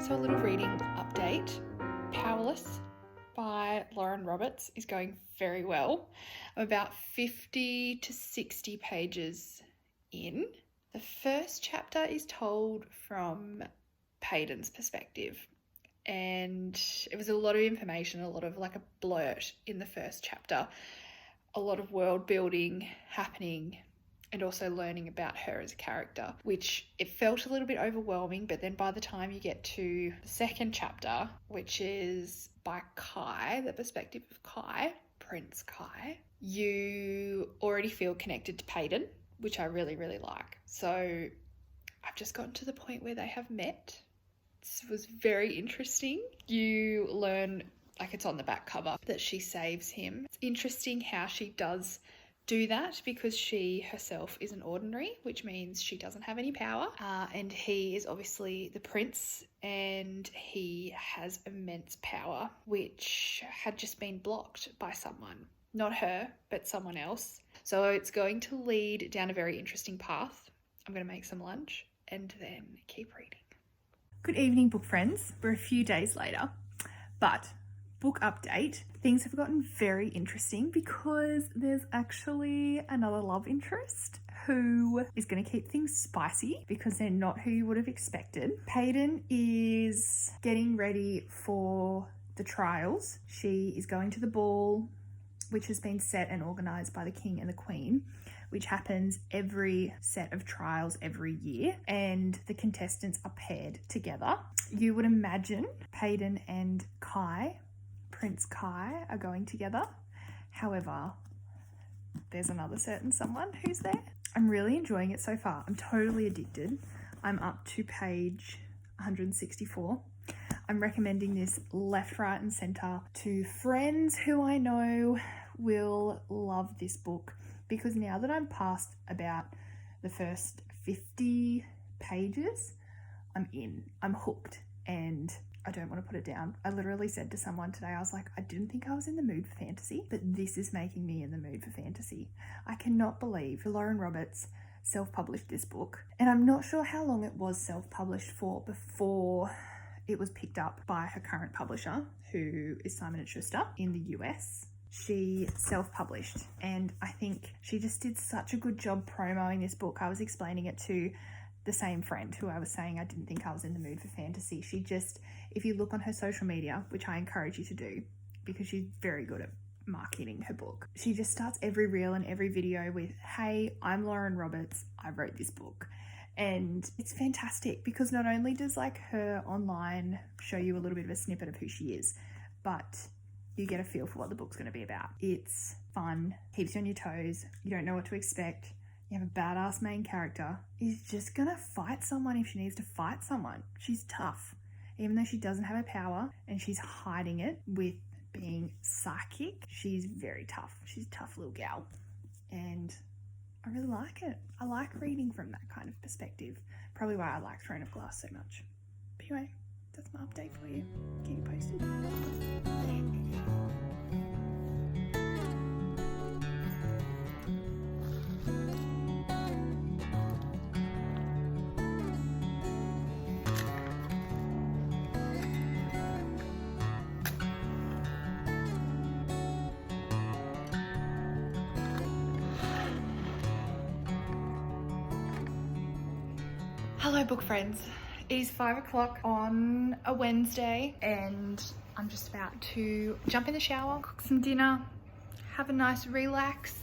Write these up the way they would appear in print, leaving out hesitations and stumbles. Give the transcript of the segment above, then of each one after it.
So a little reading update. Powerless by Lauren Roberts is going very well. I'm about 50 to 60 pages in. The first chapter is told from Payton's perspective, and it was a lot of information, a lot of like a blurt in the first chapter, a lot of world building happening, and also learning about her as a character, which it felt a little bit overwhelming. But then by the time you get to the second chapter, which is by Kai, the perspective of Kai, Prince Kai, you already feel connected to Payton, which I really, really like. So I've just gotten to the point where they have met. This was very interesting. You learn, like it's on the back cover, that she saves him. It's interesting how she does do that because she herself is an ordinary, which means she doesn't have any power, and he is obviously the prince and he has immense power, which had just been blocked by someone, not her but someone else. So it's going to lead down a very interesting path. I'm going to make some lunch and then keep reading. Good evening, book friends. We're a few days later, but book update. Things have gotten very interesting because there's actually another love interest who is going to keep things spicy because they're not who you would have expected. Payton is getting ready for the trials. She is going to the ball, which has been set and organised by the King and the Queen, which happens every set of trials every year, and the contestants are paired together. You would imagine Payton and Kai, Prince Kai, are going together. However, there's another certain someone who's there. I'm really enjoying it so far. I'm totally addicted. I'm up to page 164. I'm recommending this left, right and centre to friends who I know will love this book, because now that I'm past about the first 50 pages, I'm in. I'm hooked and I don't want to put it down. I literally said to someone today, I was like, I didn't think I was in the mood for fantasy, but this is making me in the mood for fantasy. I cannot believe Lauren Roberts self-published this book, and I'm not sure how long it was self-published for before it was picked up by her current publisher, who is Simon & Schuster in the US. She self-published, and I think she just did such a good job promoting this book. I was explaining it to the same friend who I was saying I didn't think I was in the mood for fantasy. She just, if you look on her social media, which I encourage you to do because she's very good at marketing her book, she just starts every reel and every video with, hey, I'm Lauren Roberts, I wrote this book. And it's fantastic because not only does like her online show you a little bit of a snippet of who she is, but you get a feel for what the book's going to be about. It's fun, keeps you on your toes, you don't know what to expect. You have a badass main character who's just gonna fight someone if she needs to fight someone. She's tough, even though she doesn't have a power and she's hiding it with being psychic. She's very tough. She's a tough little gal, and I really like it. I like reading from that kind of perspective. Probably why I like Throne of Glass so much. But anyway, that's my update for you. Keep you posted. Hello book friends, it is 5 o'clock on a Wednesday and I'm just about to jump in the shower, cook some dinner, have a nice relax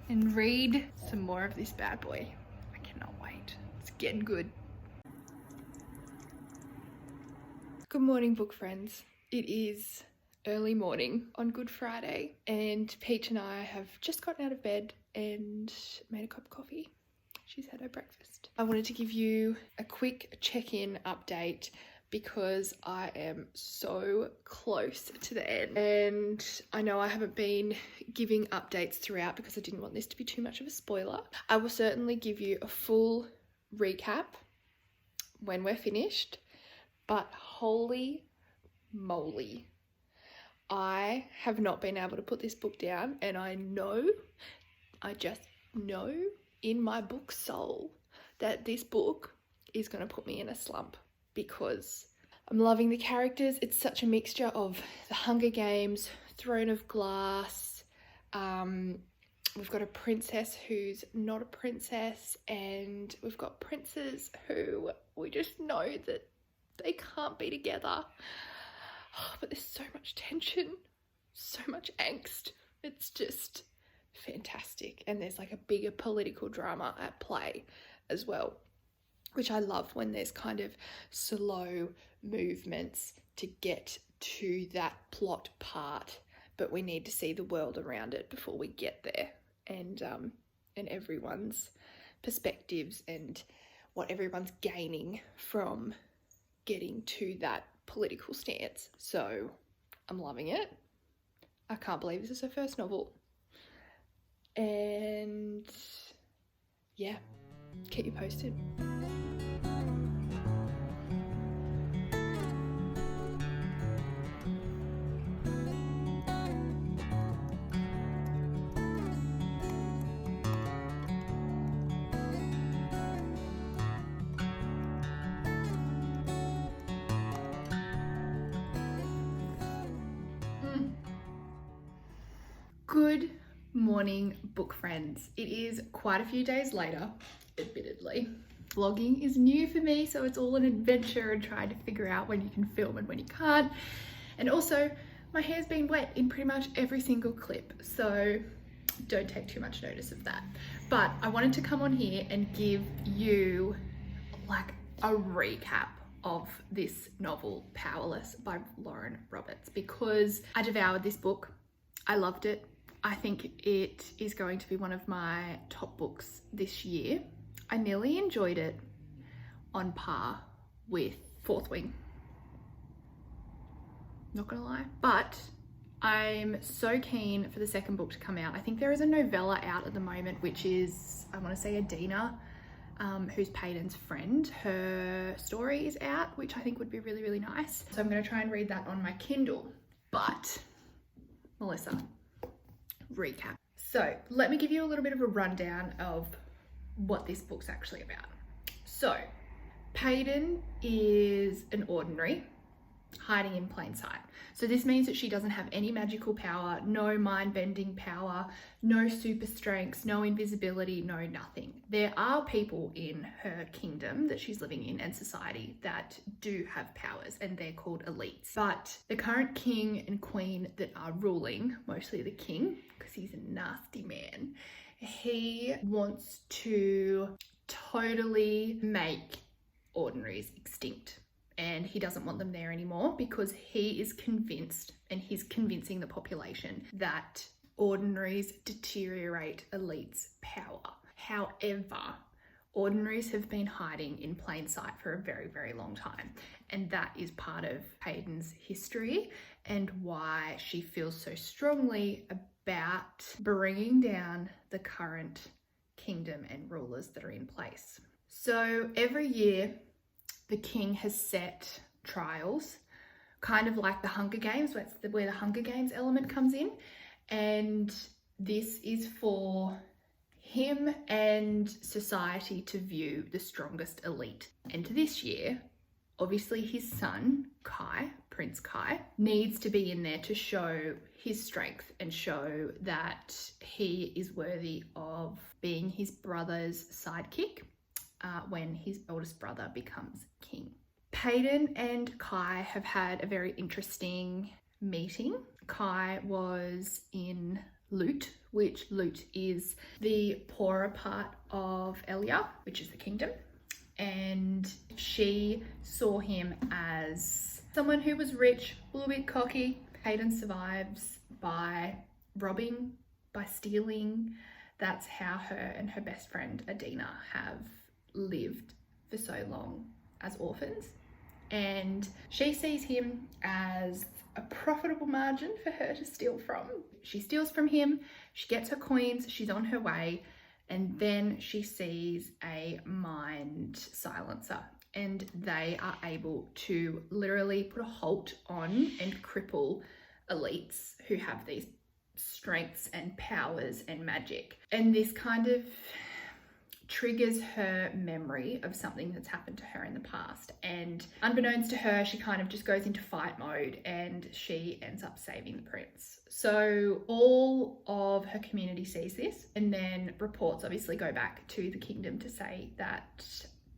and read some more of this bad boy. I cannot wait, it's getting good. Good morning book friends, it is early morning on Good Friday and Peach and I have just gotten out of bed and made a cup of coffee. She's had her breakfast. I wanted to give you a quick check-in update because I am so close to the end. And I know I haven't been giving updates throughout because I didn't want this to be too much of a spoiler. I will certainly give you a full recap when we're finished, but holy moly, I have not been able to put this book down, and I just know in my book soul that this book is going to put me in a slump because I'm loving the characters. It's such a mixture of the Hunger Games, Throne of Glass. We've got a princess who's not a princess, and we've got princes who we just know that they can't be together. But there's so much tension, so much angst. It's just fantastic. And there's like a bigger political drama at play as well, which I love when there's kind of slow movements to get to that plot part, but we need to see the world around it before we get there, and everyone's perspectives and what everyone's gaining from getting to that political stance. So I'm loving it. I can't believe this is her first novel. And yeah, keep you posted. Good morning, book friends. It is quite a few days later, admittedly. Vlogging is new for me, so it's all an adventure and trying to figure out when you can film and when you can't. And also, my hair's been wet in pretty much every single clip, so don't take too much notice of that. But I wanted to come on here and give you like a recap of this novel, Powerless by Lauren Roberts, because I devoured this book. I loved it. I think it is going to be one of my top books this year. I nearly enjoyed it on par with Fourth Wing. Not gonna lie. But I'm so keen for the second book to come out. I think there is a novella out at the moment, which is, I want to say, Adina, who's Payton's friend. Her story is out, which I think would be really, really nice. So I'm going to try and read that on my Kindle. But, Melissa, recap. So let me give you a little bit of a rundown of what this book's actually about. So Payton is an ordinary hiding in plain sight. So this means that she doesn't have any magical power, no mind-bending power, no super strengths, no invisibility, no nothing. There are people in her kingdom that she's living in and society that do have powers, and they're called elites. But the current king and queen that are ruling, mostly the king, because he's a nasty man, he wants to totally make ordinaries extinct. And he doesn't want them there anymore because he is convinced, and he's convincing the population, that ordinaries deteriorate elites' power. However, ordinaries have been hiding in plain sight for a very, very long time. And that is part of Payton's history and why she feels so strongly about bringing down the current kingdom and rulers that are in place. So every year, the king has set trials, kind of like the Hunger Games, where the Hunger Games element comes in. And this is for him and society to view the strongest elite. And this year, obviously his son, Kai, Prince Kai, needs to be in there to show his strength and show that he is worthy of being his brother's sidekick when his eldest brother becomes king. Payton and Kai have had a very interesting meeting. Kai was in Lut, which Lut is the poorer part of Elia, which is the kingdom. And she saw him as someone who was rich, a little bit cocky. Payton survives by robbing, by stealing. That's how her and her best friend Adina have lived for so long as orphans. And she sees him as a profitable margin for her to steal from. She steals from him, she gets her coins, she's on her way, and then she sees a mind silencer, and they are able to literally put a halt on and cripple elites who have these strengths and powers and magic. And this kind of triggers her memory of something that's happened to her in the past. And unbeknownst to her, she kind of just goes into fight mode and she ends up saving the prince. So all of her community sees this, and then reports obviously go back to the kingdom to say that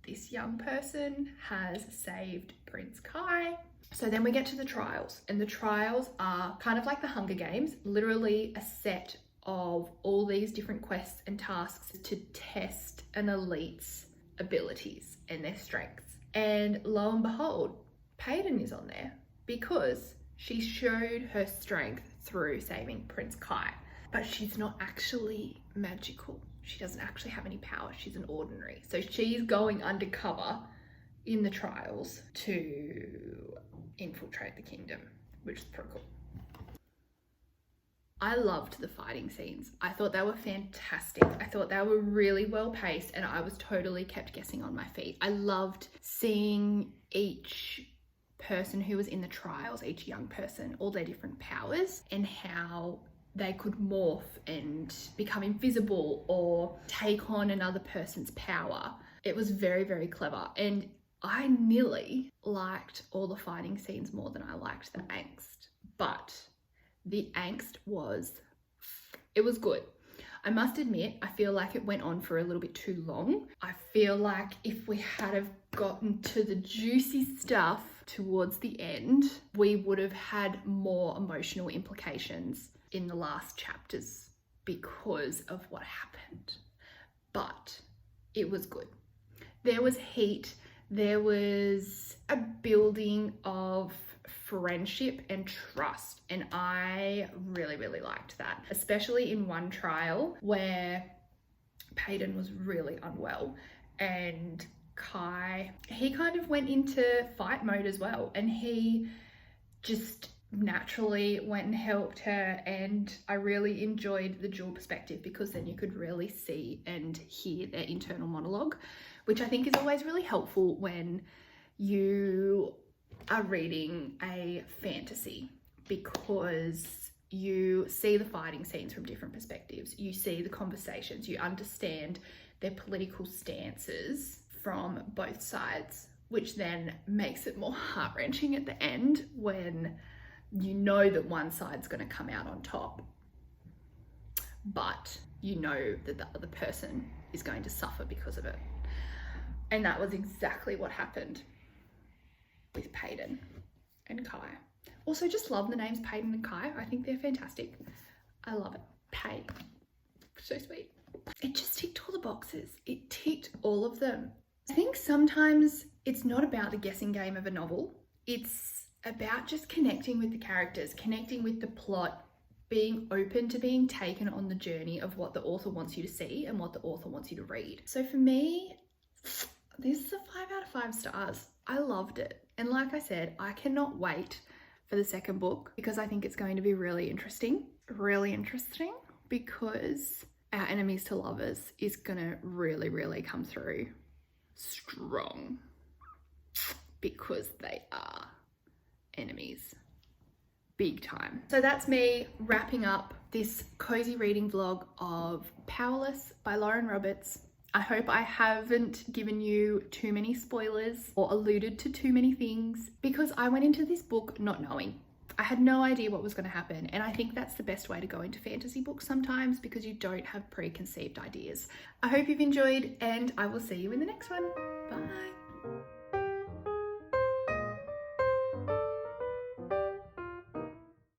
this young person has saved Prince Kai. So then we get to the trials, and the trials are kind of like the Hunger Games, literally a set of all these different quests and tasks to test an elite's abilities and their strengths. And lo and behold, Payton is on there because she showed her strength through saving Prince Kai, but she's not actually magical. She doesn't actually have any power. She's an ordinary. So she's going undercover in the trials to infiltrate the kingdom, which is pretty cool. I loved the fighting scenes. I thought they were fantastic. I thought they were really well paced, and I was totally kept guessing on my feet. I loved seeing each person who was in the trials, each young person, all their different powers and how they could morph and become invisible or take on another person's power. It was very, very clever. And I nearly liked all the fighting scenes more than I liked the angst. But the angst was good. I must admit, I feel like it went on for a little bit too long. I feel like if we had have gotten to the juicy stuff towards the end, we would have had more emotional implications in the last chapters because of what happened. But it was good. There was heat. There was a building of friendship and trust, and I really, really liked that, especially in one trial where Payton was really unwell and Kai, he kind of went into fight mode as well, and he just naturally went and helped her. And I really enjoyed the dual perspective because then you could really see and hear their internal monologue, which I think is always really helpful when you are reading a fantasy, because you see the fighting scenes from different perspectives. You see the conversations, you understand their political stances from both sides, which then makes it more heart-wrenching at the end when you know that one side's going to come out on top, but you know that the other person is going to suffer because of it. And that was exactly what happened with Payton and Kai. Also, just love the names Payton and Kai. I think they're fantastic. I love it. Pay. So sweet. It just ticked all the boxes. It ticked all of them. I think sometimes it's not about the guessing game of a novel. It's about just connecting with the characters, connecting with the plot, being open to being taken on the journey of what the author wants you to see and what the author wants you to read. So for me, this is a 5 out of 5 stars. I loved it. And like I said, I cannot wait for the second book because I think it's going to be really interesting. Really interesting because our enemies to lovers is going to really, really come through strong because they are enemies. Big time. So that's me wrapping up this cozy reading vlog of Powerless by Lauren Roberts. I hope I haven't given you too many spoilers or alluded to too many things, because I went into this book not knowing. I had no idea what was going to happen, and I think that's the best way to go into fantasy books sometimes, because you don't have preconceived ideas. I hope you've enjoyed, and I will see you in the next one. Bye.